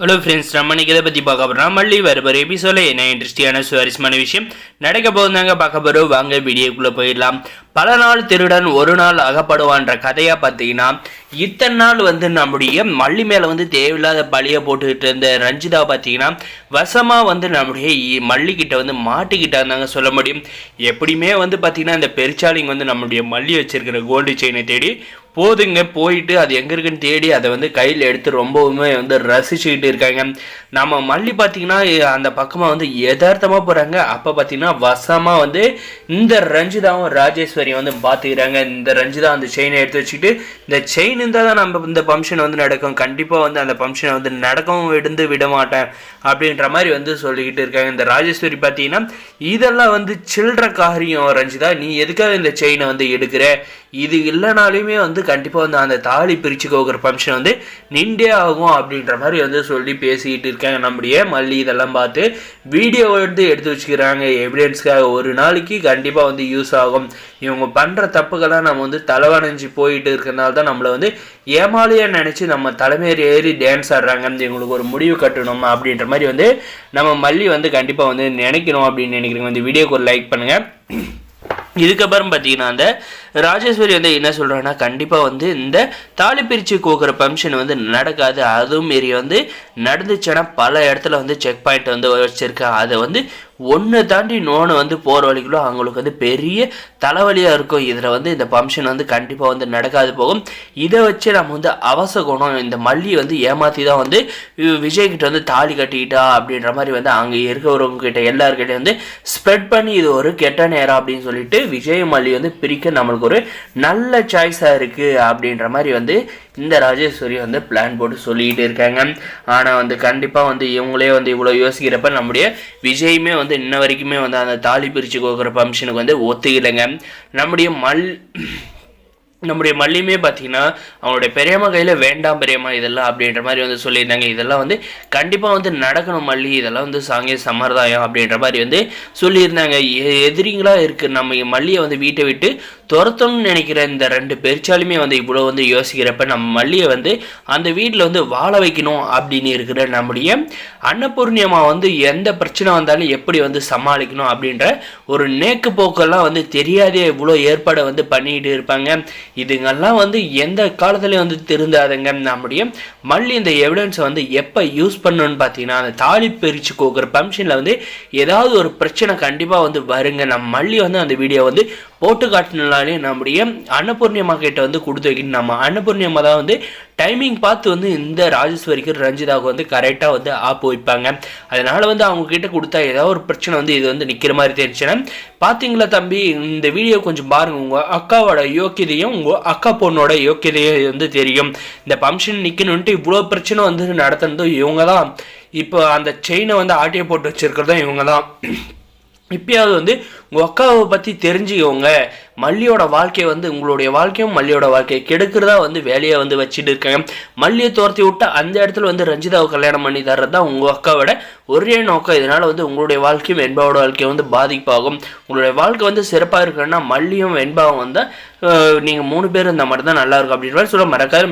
Hello friends, நம்ம இன்னைக்கு இதை பற்றி பார்க்க போகிறோம். மல்லி வர எபிசோடில் என்ன இன்ட்ரெஸ்டிங்கான சுவாரஸ்யமான விஷயம் நடக்க போகுதாங்க பார்க்க போகிறோம். வாங்க வீடியோக்குள்ளே போயிடலாம். பல நாள் திருடன் ஒரு நாள் அகப்படுவான்ற கதையாக பார்த்தீங்கன்னா, இத்தனை நாள் நம்முடைய மல்லி மேலே தேவையில்லாத பழியை போட்டுக்கிட்டு இருந்த ரஞ்சிதா பார்த்தீங்கன்னா வசமாக நம்முடைய மல்லிக்கிட்ட மாட்டிக்கிட்டா இருந்தாங்க சொல்ல முடியும். எப்படியுமே பார்த்தீங்கன்னா இந்த பெருச்சாலிங்க நம்முடைய மல்லி வச்சிருக்கிற கோல்டு செயினை தேடி போதுங்க, போயிட்டு அது எங்கே இருக்குன்னு தேடி அதை கையில் எடுத்து ரொம்பவுமே ரசிச்சுக்கிட்டு இருக்காங்க. நம்ம மல்லி பார்த்தீங்கன்னா அந்த பக்கமாக யதார்த்தமாக போகிறாங்க. அப்போ பார்த்தீங்கன்னா வசமாக இந்த ரஞ்சிதாவும் ராஜேஸ்வரியும் பார்த்துக்கிறாங்க. இந்த ரஞ்சிதா அந்த செயினை எடுத்து வச்சுக்கிட்டு, இந்த செயின் இருந்தால் தான் நம்ம இந்த ஃபங்க்ஷன் நடக்கும், கண்டிப்பாக அந்த ஃபங்க்ஷனை நடக்கவும் விட மாட்டேன் அப்படின்ற மாதிரி சொல்லிக்கிட்டு இருக்காங்க. இந்த ராஜேஸ்வரி பார்த்தீங்கன்னா இதெல்லாம் சில்லற காரியம் ரஞ்சிதா, நீ எதுக்காக இந்த செயினை எடுக்கிற, இது இல்லைனாலுமே கண்டிப்பாக அந்த தாலி பிரித்து கோக்குற ஃபங்க்ஷன் நின்றே ஆகும் அப்படின்ற மாதிரி சொல்லி பேசிக்கிட்டு இருக்காங்க. நம்முடைய மல்லி இதெல்லாம் பார்த்து வீடியோ எடுத்து வச்சுக்கிறாங்க எவிடன்ஸ்க்காக. ஒரு நாளைக்கு கண்டிப்பாக யூஸ் ஆகும். இவங்க பண்ணுற தப்புக்கெல்லாம் நம்ம தலைவணைஞ்சு போயிட்டு இருக்கிறதுனால தான் நம்மளை ஏமாலியாக நினச்சி நம்ம தலைமையேறி ஏறி டான்ஸ் ஆடுறாங்க. இவங்களுக்கு ஒரு முடிவு கட்டணும் அப்படின்ற மாதிரி நம்ம மல்லி கண்டிப்பாக நினைக்கணும் அப்படின்னு நினைக்கிறீங்க. இந்த வீடியோக்கு ஒரு லைக் பண்ணுங்கள். இதுக்கப்புறம் பார்த்தீங்கன்னா அந்த ராஜேஸ்வரி என்ன சொல்கிறாங்கன்னா, கண்டிப்பாக இந்த தாலி பிரித்து கோக்குற ஃபங்க்ஷன் நடக்காது. அதுவும் மாரி நடந்துச்சுன்னா பல இடத்துல செக் பாயிண்ட் வச்சுருக்கேன். அதை ஒன்று தாண்டி நோன்னு போகிற வழிக்குள்ள அவங்களுக்கு பெரிய தலைவலியாக இருக்கும். இதில் இந்த ஃபங்க்ஷன் கண்டிப்பாக நடக்காது போகும். இதை வச்சு நம்ம அவசகுணம் இந்த மல்லி ஏமாற்றி தான் விஜய்கிட்ட தாலி கட்டிக்கிட்டா அப்படின்ற மாதிரி அங்கே இருக்கிறவங்க கிட்ட எல்லாருக்கிட்டே ஸ்ப்ரெட் பண்ணி இது ஒரு கெட்ட நேரம் அப்படின்னு சொல்லிட்டு விஜய் மல்லி பிரிக்க நம்மளுக்கு ஒரு நல்ல சாய்ஸாக இருக்குது அப்படின்ற மாதிரி இந்த ராஜேஸ்வரி பிளான் போட்டு சொல்லிக்கிட்டு இருக்காங்க. ஆனால் கண்டிப்பாக இவங்களே இவ்வளோ யோசிக்கிறப்ப நம்முடைய விஜயுமே இன்ன வரைக்குமே அந்த தாலி பிரித்து கோக்குற ஃபங்க்ஷனுக்கு ஒத்துக்கலைங்க. நம்முடைய மல்லியுமே பார்த்தீங்கன்னா அவங்களுடைய பெரியம்மா கையில் வேண்டாம் பெரியம்மா இதெல்லாம் அப்படின்ற மாதிரி சொல்லியிருந்தாங்க. இதெல்லாம் கண்டிப்பாக நடக்கணும் மல்லி, இதெல்லாம் சாங்கிய சம்பிரதாயம் அப்படின்ற மாதிரி சொல்லியிருந்தாங்க. எதிரிங்களாக இருக்குது நம்ம மல்லியை வீட்டை விட்டு துரத்தணும்னு நினைக்கிற இந்த ரெண்டு பெருச்சாலுமே இவ்வளோ யோசிக்கிறப்ப நம்ம மல்லியை அந்த வீட்டில் வாழ வைக்கணும் அப்படின்னு இருக்கிற நம்முடைய அன்னபூர்ணியம்மா எந்த பிரச்சனை வந்தாலும் எப்படி சமாளிக்கணும் அப்படின்ற ஒரு நேக்கு போக்கெல்லாம் தெரியாதே இவ்வளோ ஏற்பாடை பண்ணிக்கிட்டு இருப்பாங்க. இதுங்கெல்லாம் எந்த காலத்துலேயும் திருந்தாதுங்க. நம்முடைய மல்லி இந்த எவிடன்ஸை எப்போ யூஸ் பண்ணணும்னு பார்த்தீங்கன்னா, அந்த தாலி பிரித்து கோக்குற ஃபங்க்ஷனில் ஏதாவது ஒரு பிரச்சனை கண்டிப்பாக வருங்க. நம்ம மல்லி அந்த வீடியோ போட்டு காட்டினாலே நம்முடைய அன்னபூர்ணியம்மா கிட்ட கொடுத்து வைக்கணும். நம்ம அன்னபூர்ணியம்மா தான் டைமிங் பார்த்து இந்த ராஜேஸ்வரிக்கு ரஞ்சிதாவுக்கு கரெக்டாக ஆப்பு வைப்பாங்க. அதனால் அவங்க கிட்ட கொடுத்தா ஏதாவது ஒரு பிரச்சனை இது நிற்கிற மாதிரி தெரிஞ்சுன்னா, பார்த்தீங்களா தம்பி, இந்த வீடியோ கொஞ்சம் பாருங்கள், உங்கள் அக்காவோட யோக்கியதையும் உங்கள் அக்கா பொண்ணோட யோக்கியதையும் தெரியும். இந்த ஃபங்க்ஷன் நிற்கணுன்ட்டு இவ்வளோ பிரச்சனை நடத்துனதும் இவங்க தான். இப்போ அந்த செயினை ஆட்டியை போட்டு வச்சுருக்கிறதும் இவங்க தான். இப்பயாவது உங்கள் அக்காவை பற்றி தெரிஞ்சுக்கோங்க. மல்லியோட வாழ்க்கையை உங்களுடைய வாழ்க்கையும் மல்லியோட வாழ்க்கையை கெடுக்கிறதா வேலையை வச்சுட்டு இருக்காங்க. மல்லியை துரத்தி விட்டு அந்த இடத்துல ரஞ்சிதாவை கல்யாணம் பண்ணி தர்றது தான் உங்கள் அக்காவோட ஒரே நோக்கம். இதனால் உங்களுடைய வாழ்க்கையும் வெண்பாவோட வாழ்க்கையை பாதிப்பாகும். உங்களுடைய வாழ்க்கை சிறப்பாக இருக்குன்னா மல்லியும் வெண்பாவும் நீங்கள் 3 பேர் இந்த மாதிரி தான் நல்லாயிருக்கும் அப்படின்ற மாதிரி சொல்ல மறக்காத.